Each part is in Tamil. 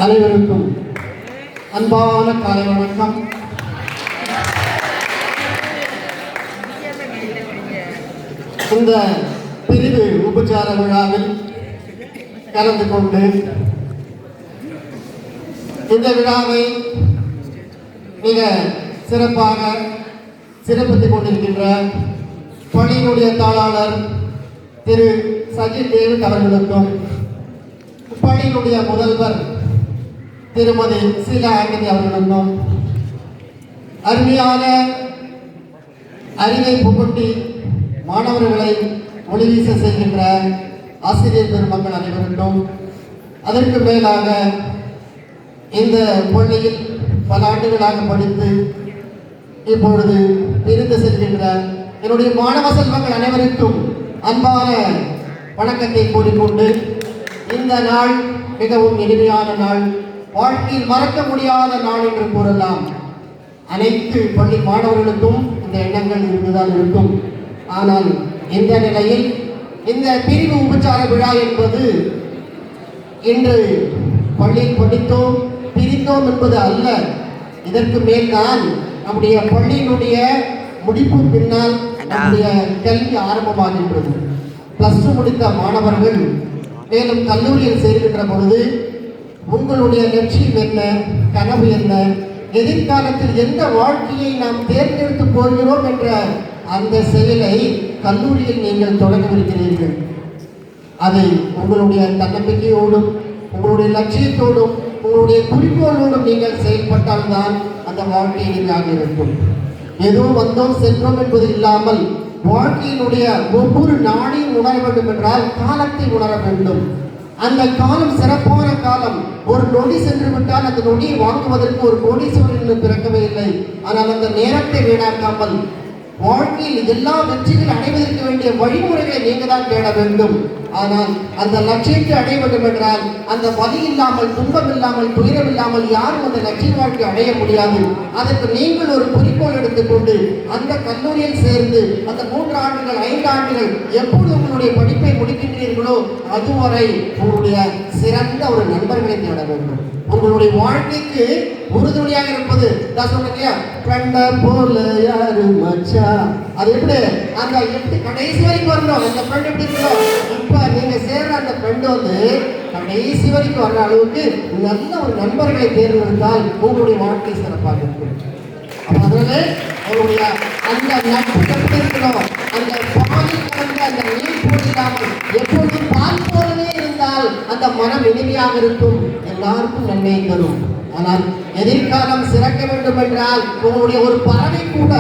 அனைவருக்கும் அன்பான காலை வணக்கம். இந்த பிரிவு உபச்சார விழாவில் கலந்து கொண்டு இந்த விழாவை மிக சிறப்பாக சிறப்பித்துக் கொண்டிருக்கின்ற பள்ளியினுடைய தாளாளர் திரு சஜித் டேவிட் அவர்களுக்கும், பள்ளியினுடைய முதல்வர் திருமதி சீலா ஆண்டனி அவர்களுக்கும், அருமையான அறிவை புகட்டி மாணவர்களை ஒளிவீச செய்கின்ற ஆசிரியர் பெருமக்கள் அனைவருக்கும், அதற்கு மேலாக இந்த பள்ளியில் பல ஆண்டுகளாக படித்து இப்பொழுது பிரிந்து செல்கின்ற என்னுடைய மாணவ செல்வங்கள் அனைவருக்கும் அன்பான வணக்கத்தை கூறிக்கொண்டு, இந்த நாள் மிகவும் இனிமையான நாள், வாழ்க்கையில் மறக்க முடியாத நாள் என்று கூறலாம். அனைத்து பள்ளி மாணவர்களுக்கும் இந்த எண்ணங்கள் இருந்துதான் இருக்கும். ஆனால் இந்த நிலையில் இந்த பிரிவு உபச்சார விழா என்பது இன்று பள்ளியில் படித்தோம் பிரித்தோம் என்பது அல்ல. இதற்கு மேல்தான் நம்முடைய பள்ளியினுடைய முடிப்பு பின்னால் நம்முடைய கல்வி ஆரம்பமாகின்றது. +2 முடித்த மாணவர்கள் மேலும் கல்லூரியில் சேர்கின்ற பொழுது உங்களுடைய லட்சியம் என்ன, கனவு என்ன, எதிர்காலத்தில் எந்த வாழ்க்கையை நாம் தேர்ந்தெடுத்து போகிறோம் என்ற அந்த செயலை கல்லூரியில் நீங்கள் தொடங்கவிருக்கிறீர்கள். அதை உங்களுடைய தன்னம்பிக்கையோடும் உங்களுடைய லட்சியத்தோடும் உங்களுடைய குறிக்கோளோடும் நீங்கள் செயல்பட்டால்தான் அந்த வாழ்க்கை எளிதாக இருக்கும். ஏதோ வந்தோம் சென்றோம் என்பது இல்லாமல் வாழ்க்கையினுடைய ஒவ்வொரு நாளையும் உணர வேண்டும் என்றால் காலத்தை உணர வேண்டும். அந்த காலம் சிறப்பான காலம். ஒரு நொடி சென்று விட்டால் அந்த நொடியை வாங்குவதற்கு ஒரு கோடீஸ்வரன் பிறக்கவே இல்லை. ஆனால் அந்த நேரத்தை வீணாக்காமல் வாழ்க்கையில் எல்லா வெற்றிகள் அடைவதற்கு வேண்டிய வழிமுறைகளை நீங்க தான் தேட வேண்டும். ஆனால் அந்த லட்சியத்தை அடைய வேண்டும் என்றால் அந்த வலி இல்லாமல், துன்பம் இல்லாமல், துயரம் இல்லாமல் யாரும் அந்த லட்சிய வாழ்க்கை அடைய முடியாது. அதற்கு நீங்கள் ஒரு குறிக்கோள் எடுத்துக்கொண்டு அந்த கல்லூரியில் சேர்ந்து அந்த 3 ஆண்டுகள் 5 ஆண்டுகள் எப்பொழுது உங்களுடைய படிப்பை முடிக்கின்றீர்களோ அதுவரை உங்களுடைய சிறந்த ஒரு நண்பர்களை தேட வேண்டும். உங்களுடைய வாழ்க்கைக்கு உறுதுணையாக இருப்பது நான் சொன்னேன், ஃப்ரெண்ட போல யாரு மச்சா, அது எப்படி அந்த எப்படி கடைசி வரைக்கும் வரணும். அந்த ஃப்ரெண்ட் எப்படி இருக்கணும், இப்ப நீங்க சேர்ற அந்த ஃப்ரெண்ட் வந்து கடைசி வரைக்கும் வர்ற அளவுக்கு நல்ல ஒரு நண்பர்களை தேர்ந்தெடுத்தால் உங்களுடைய வாழ்க்கை சிறப்பாக இருக்கும். அப்ப அதனால உங்களுடைய அந்த நட்பு எப்படி இருக்கணும், அந்த பாலில் கலந்த அந்த நீர் போட்டில்லாமல் எப்பொழுதும் பால் போலவே இருந்தால் அந்த மனம் இனிமையாக இருக்கும், எல்லாருக்கும் நன்மையை தரும். ஆனால் எதிர்காலம் சிறக்க வேண்டும் என்றால் உங்களுடைய ஒரு பறவை கூட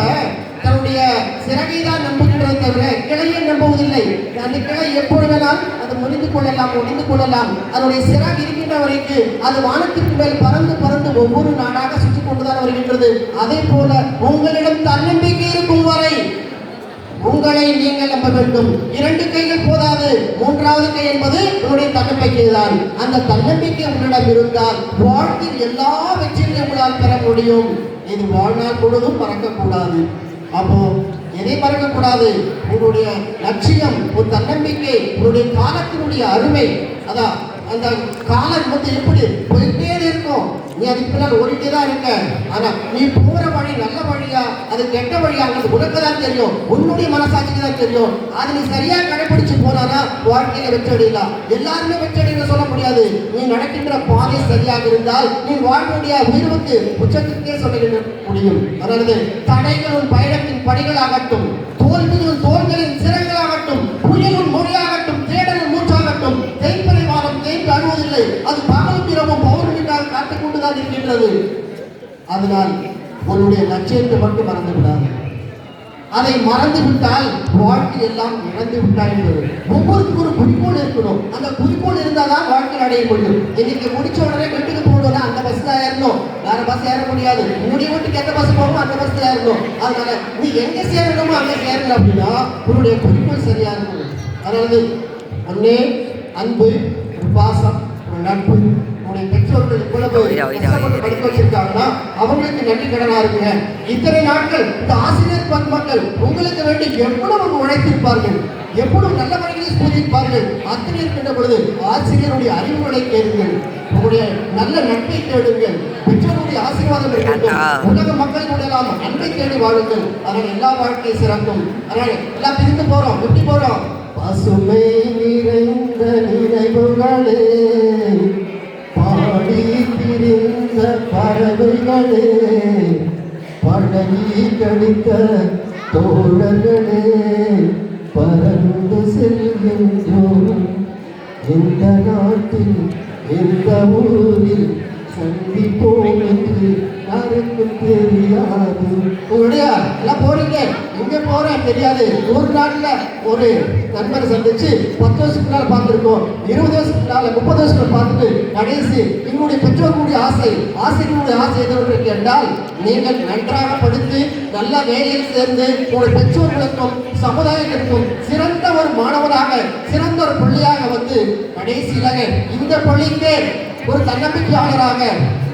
தன்னுடைய சிறகை தான் நம்புகின்றதை தவிர கிளையை நம்புவதில்லை. அந்த கிளை எப்பொழுதெல்லாம் அது முறிந்து கொள்ளலாம், ஒழிந்து கொள்ளலாம். அதனுடைய சிறகு இருக்கின்ற வரைக்கும் அது வானத்திற்கு மேல் பறந்து பறந்து ஒவ்வொரு நாடாக சுற்றி கொண்டுதான் வருகின்றது. அதே போல உங்களிடம் தன்னம்பிக்கை இருக்கும் வரை உங்களை நீங்கள் நம்ப வேண்டும். 2 கைகள் போதாது, 3வது கை என்பது உங்களுடைய தன்னம்பிக்கை தான். அந்த தன்னம்பிக்கை உங்களிடம் இருந்தால் வாழ்க்கையில் எல்லா வெற்றிகளையும் உங்களால் பெற முடியும். இது வாழ்நாள் முழுவதும் மறக்கக்கூடாது. அப்போ எதை மறக்கக்கூடாது, உங்களுடைய லட்சியம், ஒரு தன்னம்பிக்கை, உங்களுடைய காலத்தினுடைய அருமை. அதான் அந்த காலம் வந்து எப்படி போயிட்டே இருக்கும், நீ அதுக்கு பின்னால் ஓடிட்டே தான் இருக்க. ஆனா நீ போற வழி நல்ல வழியா அது கெட்ட வழியா உனக்கு தான் தெரியும், உன்னுடைய மனசாட்சிக்கு தான் தெரியும். அது நீ சரியா கடைபிடிச்சு போனானா வாழ்க்கையில வெற்றி அடையலாம். எல்லாருமே வெற்றி அடையல சொல்ல முடியாது. நீ நடக்கின்ற பாதை சரியாக இருந்தால் நீ வாழ்வுடைய உயர்வுக்கு உச்சத்திற்கே சொல்ல முடியும். அதாவது தடைகள் பயணத்தின் படிகளாகட்டும், தோல்விகள் தோல்களின் சிறங்களாகட்டும், புயலும் மொழியாகட்டும், தேடலும் மூச்சாகட்டும், தேய்ப்பறை வாரம் தேய்ப்பு அழுவதில்லை, அது பகலும் இரவும் பௌர்ணமிக்காக காத்துக் கொண்டுதான் இருக்கின்றது. அதனால் உன்னுடைய லட்சியத்தை மட்டும் மறந்து விடாது. அதை மறந்து விட்டால் வாழ்க்கை எல்லாம் இழந்து விட்டால் என்பது. ஒவ்வொருக்கும் ஒரு குறிக்கோள் இருக்கணும். அந்த குறிக்கோள் இருந்தால் தான் வாழ்க்கை அடைய முடியும். இன்னைக்கு முடிச்ச உடனே வீட்டுக்கு போகணும்னா அந்த பஸ்ல ஏறணும், வேற பஸ் ஏற முடியாது. உங்களுடைய வீட்டுக்கு எந்த பஸ் போகணும் அந்த பஸ்ல ஏறணும். அதனால நீ எங்க சேரணுமோ அங்க சேரல அப்படின்னா உன்னுடைய குறிக்கோள் சரியா இருக்கணும். அதாவது ஒன்னே அன்பு, ஒரு பாசம், ஒரு நட்பு. உங்களுடைய பெற்றோர்கள் இவ்வளவு படிக்க வச்சிருக்காங்கன்னா அவங்களுக்கு நன்றி கடனா இருக்குங்க. இத்தனை நாட்கள் இந்த ஆசிரியர் பெருமக்கள் உங்களுக்கு வேண்டி எவ்வளவு உழைத்திருப்பார்கள், எவ்வளவு நல்ல வழிகளை கூறியிருப்பார்கள். அத்தனை இருக்கின்ற பொழுது ஆசிரியருடைய அறிவுரை கேளுங்கள், உங்களுடைய நல்ல அன்பை தேடுங்கள், பெற்றோருடைய ஆசீர்வாதம் இருக்கட்டும், உலக மக்கள் கூட எல்லாம் அன்பை தேடி வாழுங்கள். அதனால் எல்லா வாழ்க்கை சிறக்கும். அதனால் எல்லாம் பிரிந்து போறோம், எப்படி போறோம்? பசுமை நிறைந்த நினைவுகளே, பாடி திரிந்த பறவைகளே, பழகி கடித்த தோழர்களே, பறந்து செல்கின்றோம் இந்த நாட்டில் இந்த ஊரில் சந்திப்போம் என்று யாருக்கும் தெரியாது. உங்களுடைய எல்லாம் போறீங்க, எங்க போறேன் தெரியாது. ஒரு நாட்டுல ஒரு நண்பரை சந்திச்சு 10 வருஷத்துக்கு பார்த்துருக்கோம், 20 வருஷத்துக்கு 30 வருஷத்துக்கு பார்த்துட்டு கடைசி எங்களுடைய பெற்றோர்களுடைய ஆசை, ஆசிரியர்களுடைய ஆசை எதற்கு கேட்டால், நீங்கள் நன்றாக படித்து நல்ல வேலையில் சேர்ந்து உங்களுடைய பெற்றோர்களுக்கும் சமுதாயத்திற்கும் சிறந்த ஒரு மாணவராக, சிறந்த ஒரு பிள்ளையாக வந்து கடைசியிலாக இந்த பள்ளிக்கு ஒரு தன்னம்பிக்கையாளராக,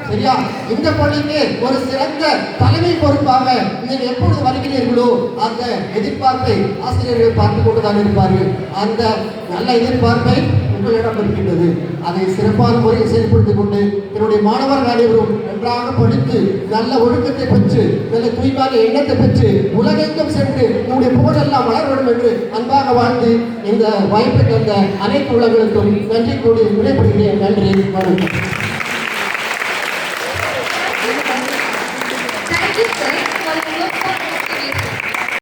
சரியா, இந்த பள்ளிக்கு ஒரு சிறந்த தலைமை பொறுப்பாக நீங்கள் எப்பொழுது வருகிறீர்களோ அந்த எதிர்பார்ப்பை ஆசிரியர்கள் பார்த்து கொண்டுதான் இருப்பார்கள். அந்த நல்ல எதிர்பார்ப்பை உங்களிடம் இருக்கின்றது. அதை சிறப்பான முறையில் செயல்படுத்திக் கொண்டு என்னுடைய மாணவர்கள் அனைவரும் நன்றாக படித்து நல்ல ஒழுக்கத்தை பெற்று நல்ல தூய்மையான எண்ணத்தை பெற்று உலகெங்கும் சென்று நம்முடைய புகழெல்லாம் வளர வேண்டும் என்று அன்பாக வாழ்ந்து இந்த வாய்ப்பை தந்த அனைத்து உள்ளங்களுக்கும் நன்றி கூறி விடைபெறுகிறேன். நன்றி, வணக்கம்.